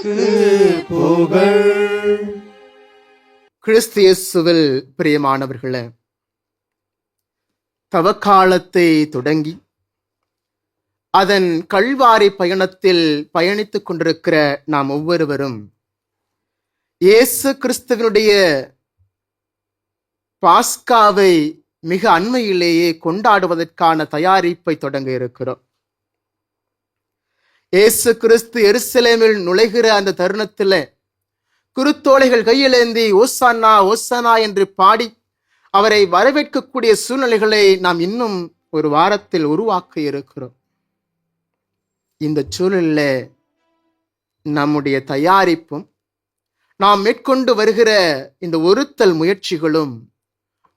புகழ். கிறிஸ்து இயேசுவில் பிரியமானவர்களே, தவக்காலத்தை தொடங்கி அதன் கல்வாரி பயணத்தில் பயணித்துக் கொண்டிருக்கிற நாம் ஒவ்வொருவரும் இயேசு கிறிஸ்துவினுடைய பாஸ்காவை மிக அண்மையிலேயே கொண்டாடுவதற்கான தயாரிப்பை தொடங்க இருக்கிறோம். இயேசு கிறிஸ்து எருசலேமில் நுழைகிற அந்த தருணத்தில் குருத்தோலைகள் கையிலேந்தி ஓசானா ஓசானா என்று பாடி அவரை வரவேற்கக்கூடிய சூழ்நிலைகளை நாம் இன்னும் ஒரு வாரத்தில் உருவாக்க இருக்கிறோம். இந்த சூழலில் நம்முடைய தயாரிப்பும் நாம் மேற்கொண்டு வருகிற இந்த ஒருத்தல் முயற்சிகளும்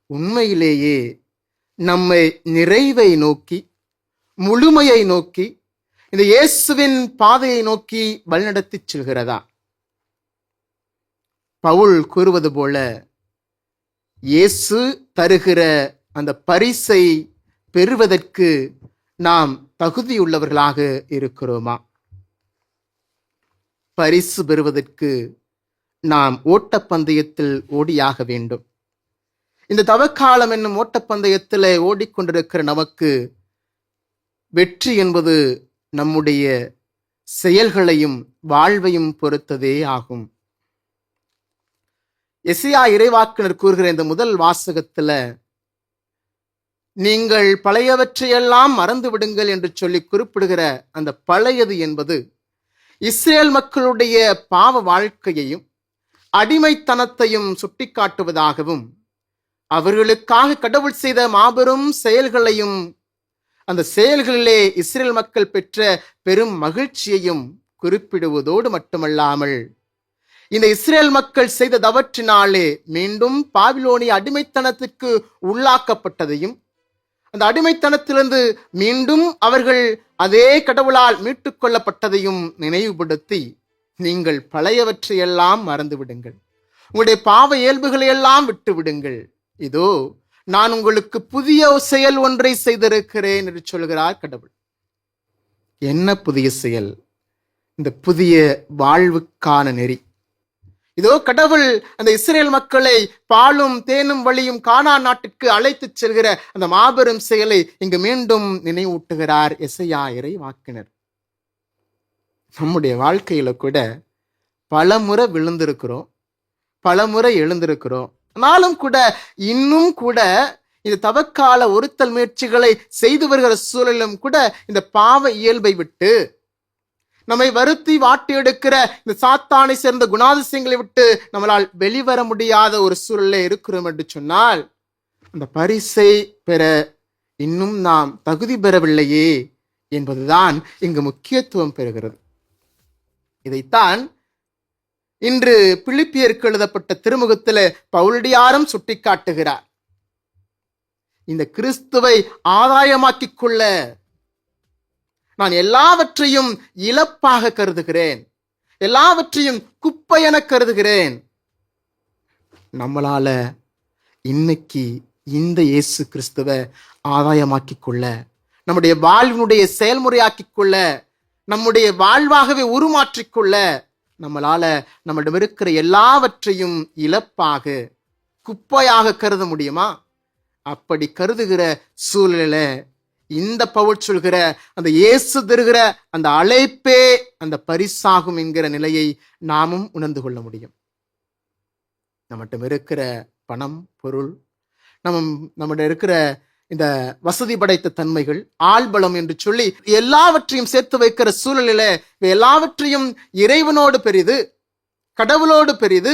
உண்மையிலேயே நம்மை நிறைவை நோக்கி, முழுமையை நோக்கி, இந்த இயேசுவின் பாதையை நோக்கி வழிநடத்தி செல்கிறதா? பவுல் கூறுவது போல, இயேசு தருகிற அந்த பரிசை பெறுவதற்கு நாம் தகுதியுள்ளவர்களாக இருக்கிறோமா? பரிசு பெறுவதற்கு நாம் ஓட்டப்பந்தயத்தில் ஓடியாக வேண்டும். இந்த தவக்காலம் என்னும் ஓட்டப்பந்தயத்தில் ஓடிக்கொண்டிருக்கிற நமக்கு வெற்றி என்பது நம்முடைய செயல்களையும் வாழ்வையும் பொறுத்ததே ஆகும். எசையா இறைவாக்கினர் கூறுகிற இந்த முதல் வாசகத்துல, நீங்கள் பழையவற்றையெல்லாம் மறந்து விடுங்கள் என்று சொல்லி குறிப்பிடுகிற அந்த பழையது என்பது இஸ்ரேல் மக்களுடைய பாவ வாழ்க்கையையும் அடிமைத்தனத்தையும் சுட்டிக்காட்டுவதாகவும், அவர்களுக்காக கடவுள் செய்த மாபெரும் செயல்களையும், அந்த செயல்களிலே இஸ்ரேல் மக்கள் பெற்ற பெரும் மகிழ்ச்சியையும் குறிப்பிடுவதோடு மட்டுமல்லாமல், இந்த இஸ்ரேல் மக்கள் செய்த தவற்றினாலே மீண்டும் பாபிலோனிய அடிமைத்தனத்திற்கு உள்ளாக்கப்பட்டதையும், அந்த அடிமைத்தனத்திலிருந்து மீண்டும் அவர்கள் அதே கடவுளால் மீட்டுக் கொள்ளப்பட்டதையும் நினைவுபடுத்தி, நீங்கள் பழையவற்றையெல்லாம் மறந்து விடுங்கள், உங்களுடைய பாவ இயல்புகளை எல்லாம் விட்டு விடுங்கள், இதோ நான் உங்களுக்கு புதிய செயல் ஒன்றை செய்திருக்கிறேன் என்று சொல்கிறார் கடவுள். என்ன புதிய செயல்? இந்த புதிய வாழ்வுக்கான நெறி. இதோ கடவுள் அந்த இஸ்ரேல் மக்களை பாலும் தேனும் வழியும் கானான் நாட்டிற்கு அழைத்து செல்கிற அந்த மாபெரும் செயலை இங்கு மீண்டும் நினைவூட்டுகிறார் எசையா இறைவாக்கினர். நம்முடைய வாழ்க்கையில கூட பலமுறை விழுந்திருக்கிறோம், பலமுறை எழுந்திருக்கிறோம். ஆனாலும் கூட இன்னும் கூட இந்த தவக்கால ஒருத்தல் முயற்சிகளை செய்து வருகிற சூழலிலும் கூட இந்த பாவ இயல்பை விட்டு, நம்மை வருத்தி வாட்டி எடுக்கிற இந்த சாத்தானை சேர்ந்த குணாதிசயங்களை விட்டு நம்மளால் வெளிவர முடியாத ஒரு சூழலில் இருக்கிறோம் என்று சொன்னால், அந்த பரிசை பெற இன்னும் நாம் தகுதி பெறவில்லையே என்பதுதான் இங்கு முக்கியத்துவம் பெறுகிறது. இதைத்தான் இன்று பிலிப்பியருக்கு எழுதப்பட்ட திருமுகத்தில் பவுலடியாரும் சுட்டிக்காட்டுகிறார். இந்த கிறிஸ்துவை ஆதாயமாக்கிக் கொள்ள நான் எல்லாவற்றையும் இழப்பாக கருதுகிறேன், எல்லாவற்றையும் குப்பை என கருதுகிறேன். நம்மளால இன்னைக்கு இந்த இயேசு கிறிஸ்துவை ஆதாயமாக்கிக் கொள்ள, நம்முடைய வாழ்வினுடைய செயல்முறையாக்கிக் கொள்ள, நம்முடைய வாழ்வாகவே உருமாற்றிக்கொள்ள நம்மளால நம்மிடம் இருக்கிற எல்லாவற்றையும் இழப்பாக, குப்பையாக கருத முடியுமா? அப்படி கருதுகிற சூழலில இந்த பவுல் சொல்கிற அந்த இயேசு தருகிற அந்த அழைப்பே அந்த பரிசாகும் என்கிற நிலையை நாமும் உணர்ந்து கொள்ள முடியும். நம்மகிட்ட இருக்கிற பணம், பொருள், நம்மகிட்ட இருக்கிற இந்த வசதி படைத்த தன்மைகள், ஆள்பலம் என்று சொல்லி எல்லாவற்றையும் சேர்த்து வைக்கிற சூழலில எல்லாவற்றையும் இறைவனோடு பெரிது, கடவுளோடு பெரிது,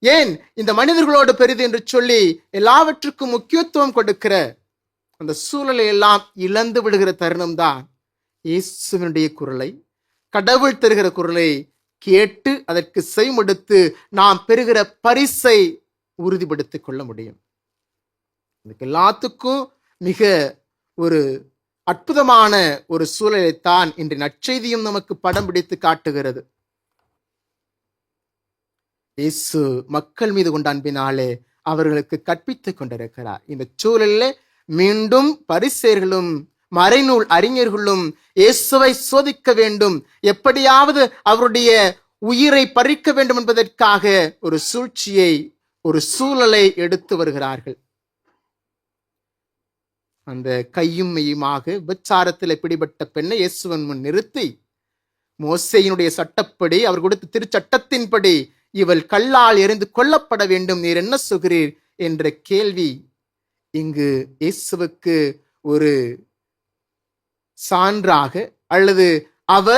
ஏன் இந்த மனிதர்களோடு பெரிது என்று சொல்லி எல்லாவற்றுக்கும் முக்கியத்துவம் கொடுக்கிற அந்த சூழலை எல்லாம் இழந்து விடுகிற தருணம் தான் இயேசுவினுடைய குரலை, கடவுள் தருகிற குரலை கேட்டு அதற்கு செய்மடுத்து நாம் பெறுகிற பரிசை உறுதிப்படுத்திக் கொள்ள முடியும். இதுக்கு எல்லாத்துக்கும் மிக ஒரு அற்புதமான ஒரு சூழலைத்தான் இன்று நற்செய்தியும் நமக்கு படம் பிடித்து காட்டுகிறது. இயேசு மக்கள் மீது கொண்ட அன்பினாலே அவர்களுக்கு கற்பித்துக் கொண்டிருக்கிறார். இந்த சூழலில் மீண்டும் பரிசேயர்களும் மறைநூல் அறிஞர்களும் இயேசுவை சோதிக்க வேண்டும், எப்படியாவது அவருடைய உயிரை பறிக்க வேண்டும் என்பதற்காக ஒரு சூழ்ச்சியை, ஒரு சூழலை எடுத்து வருகிறார்கள். அந்த கையும் மெய்யுமாக விபச்சாரத்தில் பிடிபட்ட பெண்ணை இயேசுவின் முன் நிறுத்தி, மோசேயினுடைய சட்டப்படி, அவர் கொடுத்த திருச்சட்டத்தின்படி இவள் கல்லால் எறிந்து கொல்லப்பட வேண்டும், நீர் என்ன சொல்கிறீர் என்ற கேள்வி இங்கு இயேசுவுக்கு ஒரு சான்றாக, அல்லது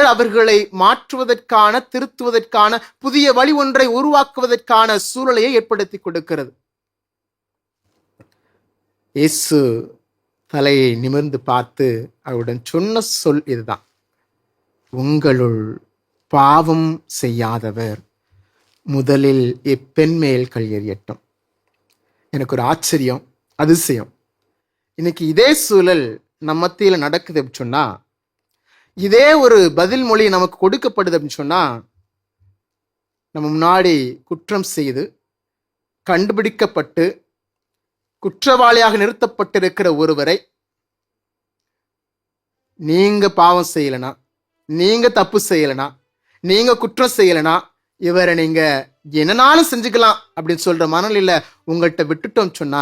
அவர்களை மாற்றுவதற்கான, திருத்துவதற்கான, புதிய வழி ஒன்றை உருவாக்குவதற்கான சூழலையை ஏற்படுத்தி கொடுக்கிறது. இயேசு தலையை நிமிர்ந்து பார்த்து அவருடன் சொன்ன சொல் இதுதான்: உங்களுள் பாவம் செய்யாதவர் முதலில் இப்பெண் மேல் கல் எறியட்டும். எனக்கு ஒரு ஆச்சரியம், அதிசயம். இன்னைக்கு இதே சூழல் நம்ம மத்தியில நடக்குது அப்படின்னு சொன்னா, இதே ஒரு பதில் மொழி நமக்கு கொடுக்கப்படுது அப்படின்னு சொன்னா, நம்ம முன்னாடி குற்றம் செய்து கண்டுபிடிக்கப்பட்டு குற்றவாளியாக நிறுத்தப்பட்டிருக்கிற ஒருவரை, நீங்க பாவம் செய்யலனா, நீங்க தப்பு செய்யலனா, நீங்க குற்றம் செய்யலனா, இவரை நீங்க என்னனாலும் செஞ்சுக்கலாம் அப்படின்னு சொல்ற மனநிலையில உங்கள்கிட்ட விட்டுட்டோம் சொன்னா,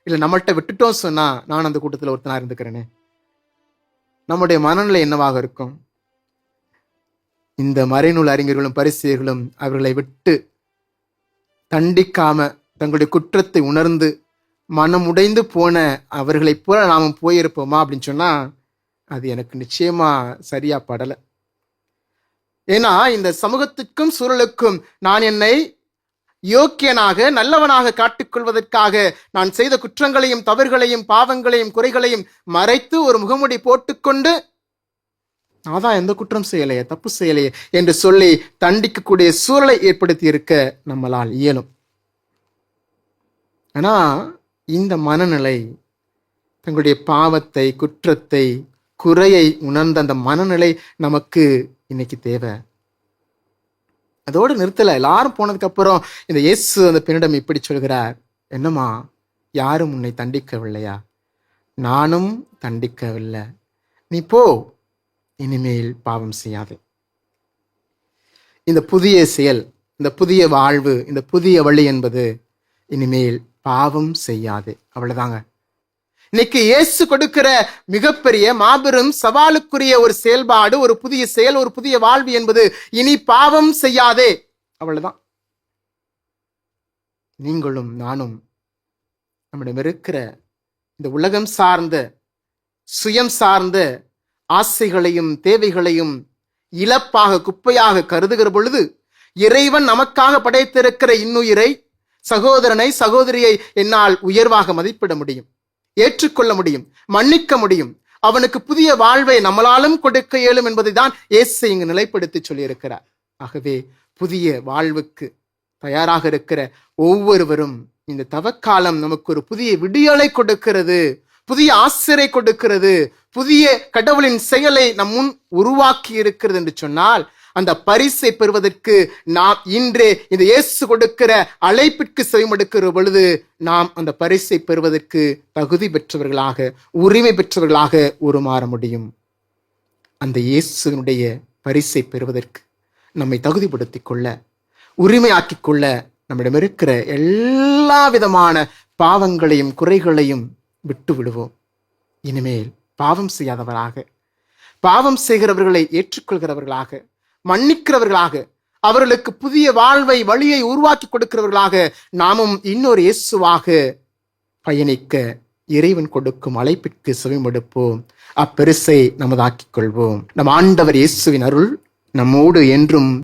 இல்ல நம்மள்கிட்ட விட்டுட்டோம் சொன்னா, நான் அந்த கூட்டத்தில் ஒருத்தனா இருந்துக்கிறேனே, நம்முடைய மனநிலை என்னவாக இருக்கும்? இந்த மறைநூல் அறிஞர்களும் பரிசேயர்களும் அவர்களை விட்டு தண்டிக்காம தங்களுடைய குற்றத்தை உணர்ந்து மனம் உடைந்து போன அவர்களைப் போல நாம போயிருப்போமா அப்படின்னு சொன்னா, அது எனக்கு நிச்சயமா சரியா படல. ஏன்னா இந்த சமூகத்துக்கும் சூழலுக்கும் நான் என்னை யோக்கியனாக, நல்லவனாக காட்டிக்கொள்வதற்காக நான் செய்த குற்றங்களையும் தவறுகளையும் பாவங்களையும் குறைகளையும் மறைத்து ஒரு முகமுடி போட்டுக்கொண்டு, அதான் எந்த குற்றம் செய்யலையே, தப்பு செய்யலையே என்று சொல்லி தண்டிக்கக்கூடிய சூழலை ஏற்படுத்தி இருக்க நம்மளால் இயலும். ஆனா இந்த மனநிலை, தங்களுடைய பாவத்தை, குற்றத்தை, குறையை உணர்ந்த அந்த மனநிலை நமக்கு இன்னைக்கு தேவை. அதோடு நிறுத்தல. எல்லாரும் போனதுக்கு அப்புறம் இந்த இயேசு அந்த பெண்ணிடம் இப்படி சொல்கிறார்: என்னம்மா, யாரும் உன்னை தண்டிக்கவில்லையா? நானும் தண்டிக்கவில்லை, நீ போ, இனிமேல் பாவம் செய்யாதே. இந்த புதிய செயல், இந்த புதிய வாழ்வு, இந்த புதிய வழி என்பது இனிமேல் பாவம் செய்யாதே, அவ்வளவுதாங்க. இன்னைக்கு இயேசு கொடுக்கிற மிகப்பெரிய மாபெரும் சவாலுக்குரிய ஒரு செயல்பாடு, ஒரு புதிய செயல், ஒரு புதிய வாழ்வு என்பது இனி பாவம் செய்யாதே, அவ்வளவுதான். நீங்களும் நானும் நம்மிடம் இருக்கிற இந்த உலகம் சார்ந்த, சுயம் சார்ந்த ஆசைகளையும் தேவைகளையும் இழப்பாக, குப்பையாக கருதுகிற பொழுது, இறைவன் நமக்காக படைத்திருக்கிற இன்னுயிரை, சகோதரனை, சகோதரியை என்னால் உயர்வாக மதிப்பிட முடியும், ஏற்றுக்கொள்ள முடியும், மன்னிக்க முடியும். அவனுக்கு புதிய வாழ்வை நம்மளாலும் கொடுக்க இயலும் என்பதை தான் இயேசு இங்கு நிலைப்படுத்தி சொல்லியிருக்கிறார். ஆகவே புதிய வாழ்வுக்கு தயாராக இருக்கிற ஒவ்வொருவரும் இந்த தவக்காலம் நமக்கு ஒரு புதிய விடியலை கொடுக்கிறது, புதிய ஆசிரை கொடுக்கிறது, புதிய கடவுளின் செயலை நம் முன் உருவாக்கி இருக்கிறது என்று சொன்னால், அந்த பரிசை பெறுவதற்கு நாம் இன்றே இந்த இயேசு கொடுக்கிற அழைப்பிற்கு செவிமடுக்கிற பொழுது நாம் அந்த பரிசை பெறுவதற்கு தகுதி பெற்றவர்களாக, உரிமை பெற்றவர்களாக உருமாற முடியும். அந்த இயேசுனுடைய பரிசை பெறுவதற்கு நம்மை தகுதிப்படுத்திக் கொள்ள, உரிமையாக்கிக் கொள்ள நம்மிடம் இருக்கிற எல்லா விதமான பாவங்களையும் குறைகளையும் விட்டு விடுவோம். இனிமேல் பாவம் செய்யாதவராக, பாவம் செய்கிறவர்களை ஏற்றுக்கொள்கிறவர்களாக, மன்னிக்கிறவர்களாக, அவர்களுக்கு புதிய வாழ்வை, வழியை உருவாக்கி கொடுக்கிறவர்களாக நாமும் இன்னொரு இயேசுவாக பயணிக்க இறைவன் கொடுக்கும் அழைப்பிற்கு செவிமடுப்போம். அப்பெருசை நமதாக்கிக் கொள்வோம். நம் ஆண்டவர் இயேசுவின் அருள் நம்மோடு என்றும்